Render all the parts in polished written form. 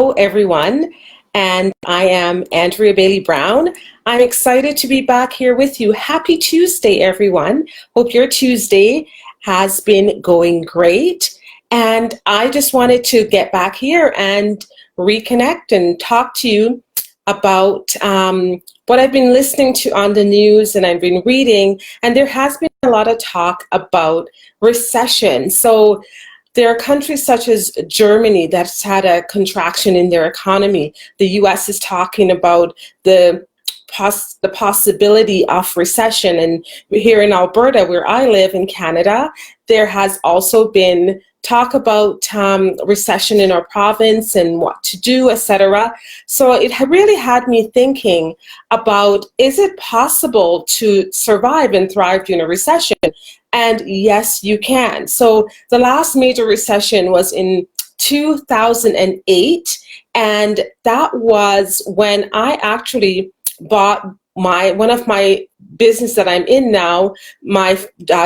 Hello, everyone, and I am Andrea Bailey Brown. I'm excited to be back here with you. Happy Tuesday, everyone. Hope your Tuesday has been going great. And I just wanted to get back here and reconnect and talk to you about what I've been listening to on the news and I've been reading. And there has been a lot of talk about recession. So there are countries such as Germany that's had a contraction in their economy. The US is talking about the possibility of recession. And here in Alberta, where I live in Canada, there has also been talk about recession in our province and what to do, etc. So it really had me thinking about, is it possible to survive and thrive during a recession? And yes, you can. So the last major recession was in 2008, and that was when I actually bought one of my business that I'm in now, my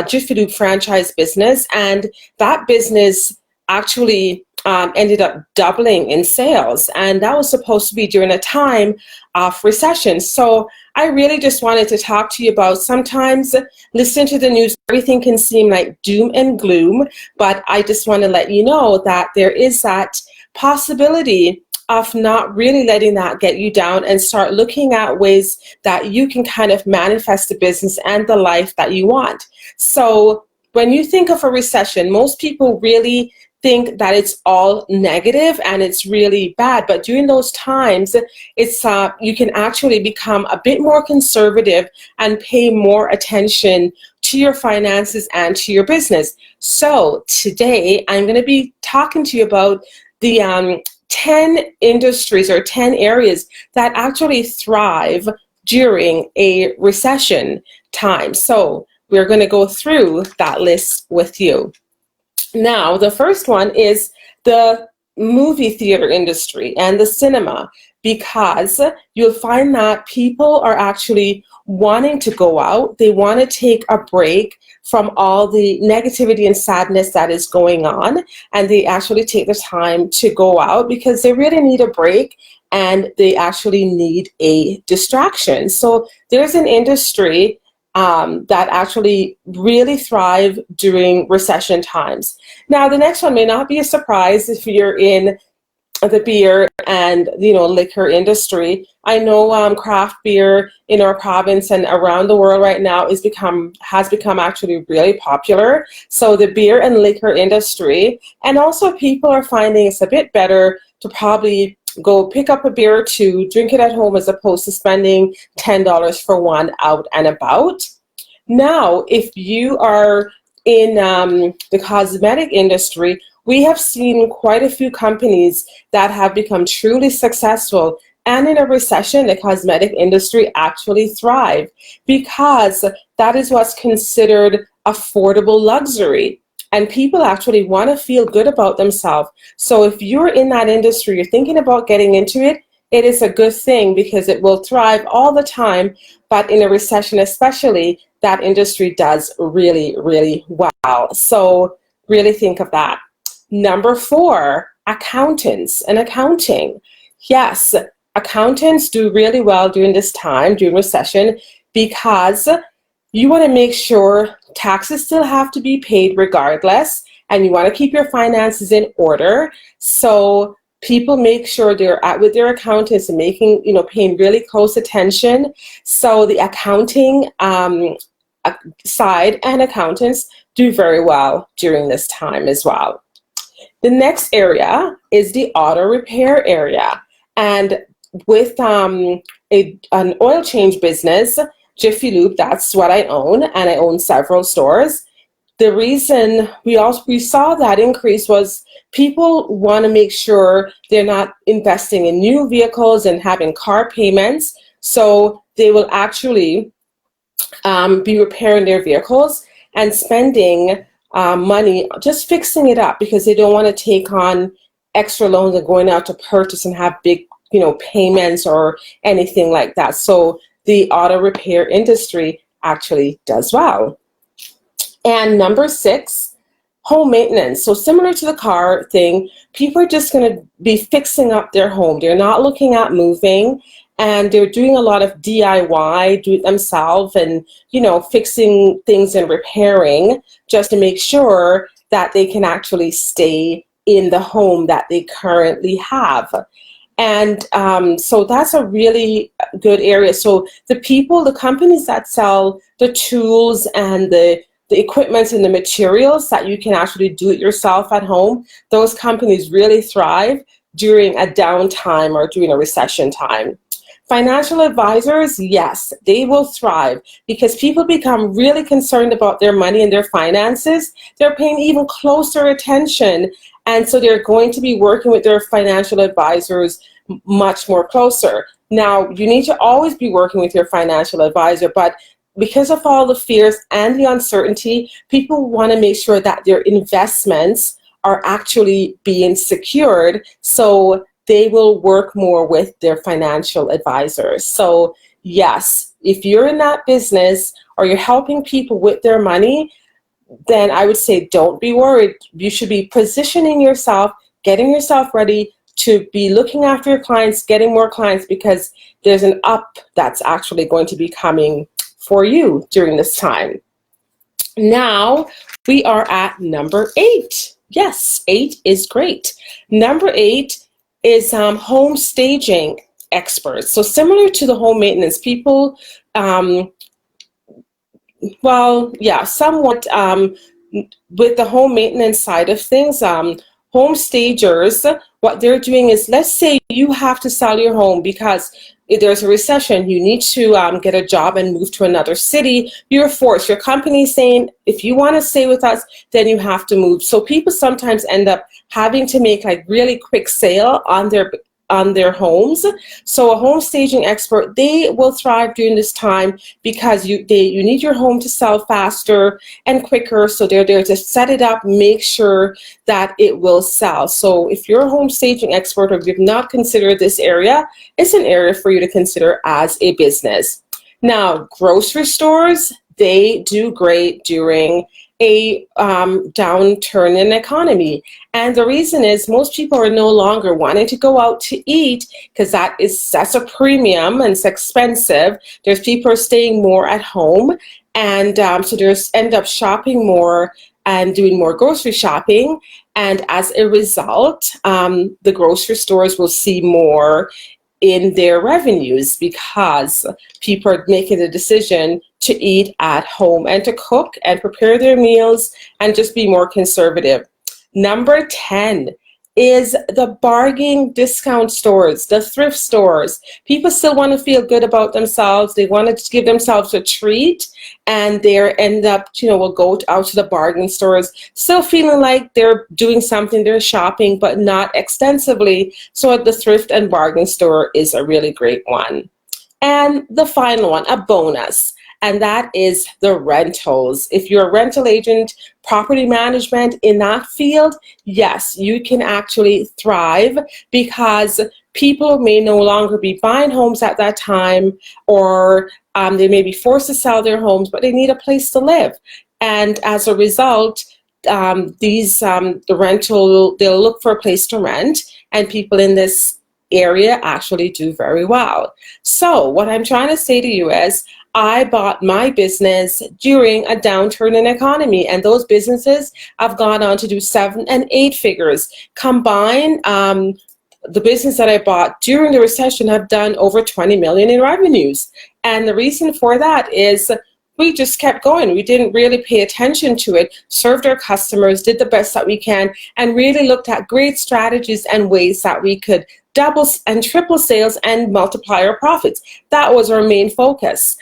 Jiffy Lube franchise business, and that business actually ended up doubling in sales, and that was supposed to be during a time of recession. So I really just wanted to talk to you about, sometimes listening to the news, everything can seem like doom and gloom, but I just want to let you know that there is that possibility of not really letting that get you down and start looking at ways that you can kind of manifest the business and the life that you want. So when you think of a recession, most people really think that it's all negative and it's really bad, but during those times, it's you can actually become a bit more conservative and pay more attention to your finances and to your business. So today, I'm going to be talking to you about the 10 industries or 10 areas that actually thrive during a recession time. So we're going to go through that list with you. Now, the first one is the movie theater industry and the cinema, because you'll find that people are actually wanting to go out. They want to take a break from all the negativity and sadness that is going on, and they actually take the time to go out because they really need a break and they actually need a distraction. So there's an industry that actually really thrive during recession times. Now, the next one may not be a surprise if you're in the beer and liquor industry. I know craft beer in our province and around the world right now has become actually really popular. So the beer and liquor industry, and also people are finding it's a bit better to probably go pick up a beer or two, drink it at home as opposed to spending $10 for one out and about. Now, if you are in the cosmetic industry, we have seen quite a few companies that have become truly successful. And in a recession, the cosmetic industry actually thrive because that is what's considered affordable luxury. And people actually want to feel good about themselves. So if you're in that industry, you're thinking about getting into it, it is a good thing because it will thrive all the time. But in a recession especially, that industry does really, really well. So really think of that. Number 4, accountants and accounting. Yes, accountants do really well during this time, during recession, because you want to make sure taxes still have to be paid regardless, and you want to keep your finances in order. So people make sure they're at with their accountants and making, paying really close attention. So the accounting side and accountants do very well during this time as well. The next area is the auto repair area. And with an oil change business, Jiffy Lube, that's what I own, and I own several stores. The reason we saw that increase was people want to make sure they're not investing in new vehicles and having car payments, so they will actually be repairing their vehicles and spending money just fixing it up because they don't want to take on extra loans and going out to purchase and have big payments or anything like that. So the auto repair industry actually does well. And number 6, home maintenance. So similar to the car thing, people are just going to be fixing up their home. They're not looking at moving, and they're doing a lot of DIY, do it themselves, and, fixing things and repairing just to make sure that they can actually stay in the home that they currently have. And so that's a really good area. So the companies that sell the tools and the equipment and the materials that you can actually do it yourself at home, those companies really thrive during a downtime or during a recession time. Financial advisors, yes, they will thrive because people become really concerned about their money and their finances. They're paying even closer attention, and so they're going to be working with their financial advisors much more closer. Now, you need to always be working with your financial advisor, but because of all the fears and the uncertainty, people want to make sure that their investments are actually being secured, so they will work more with their financial advisors. So yes, if you're in that business or you're helping people with their money, then I would say don't be worried. You should be positioning yourself, getting yourself ready to be looking after your clients, getting more clients, because there's an up that's actually going to be coming for you during this time. Now we are at number 8. Yes, 8 is great. Number 8 is home staging experts. So similar to the home maintenance, people, somewhat with the home maintenance side of things, home stagers, what they're doing is, let's say you have to sell your home because if there's a recession, you need to get a job and move to another city. You're forced. Your company's saying, if you want to stay with us, then you have to move. So people sometimes end up having to make like really quick sale on their homes. So a home staging expert, they will thrive during this time because you need your home to sell faster and quicker. So they're there to set it up, make sure that it will sell. So if you're a home staging expert or you've not considered this area, it's an area for you to consider as a business. Now, grocery stores, they do great during a downturn in the economy. And the reason is most people are no longer wanting to go out to eat because that's a premium and it's expensive. There's people are staying more at home, and so there's end up shopping more and doing more grocery shopping. And as a result, the grocery stores will see more in their revenues because people are making the decision to eat at home and to cook and prepare their meals and just be more conservative. Number 10 is the bargain discount stores, the thrift stores. People still want to feel good about themselves. They want to give themselves a treat, and they end up, will go out to the bargain stores, still feeling like they're doing something, they're shopping, but not extensively. So the thrift and bargain store is a really great one. And the final one, a bonus, and that is the rentals. If you're a rental agent, property management in that field, yes, you can actually thrive because people may no longer be buying homes at that time, or they may be forced to sell their homes, but they need a place to live. And as a result, the rental, they'll look for a place to rent, and people in this area actually do very well. So what I'm trying to say to you is, I bought my business during a downturn in economy, and those businesses have gone on to do 7 and 8 figures. Combined, the business that I bought during the recession have done over 20 million in revenues. And the reason for that is we just kept going. We didn't really pay attention to it, served our customers, did the best that we can, and really looked at great strategies and ways that we could double and triple sales and multiply our profits. That was our main focus.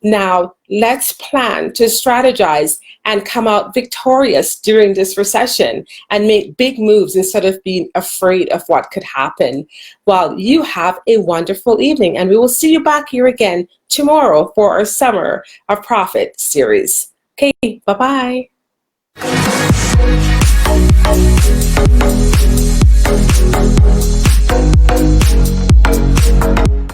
Now, let's plan to strategize and come out victorious during this recession and make big moves instead of being afraid of what could happen. Well, you have a wonderful evening, and we will see you back here again tomorrow for our Summer of Profit series. Okay, bye-bye.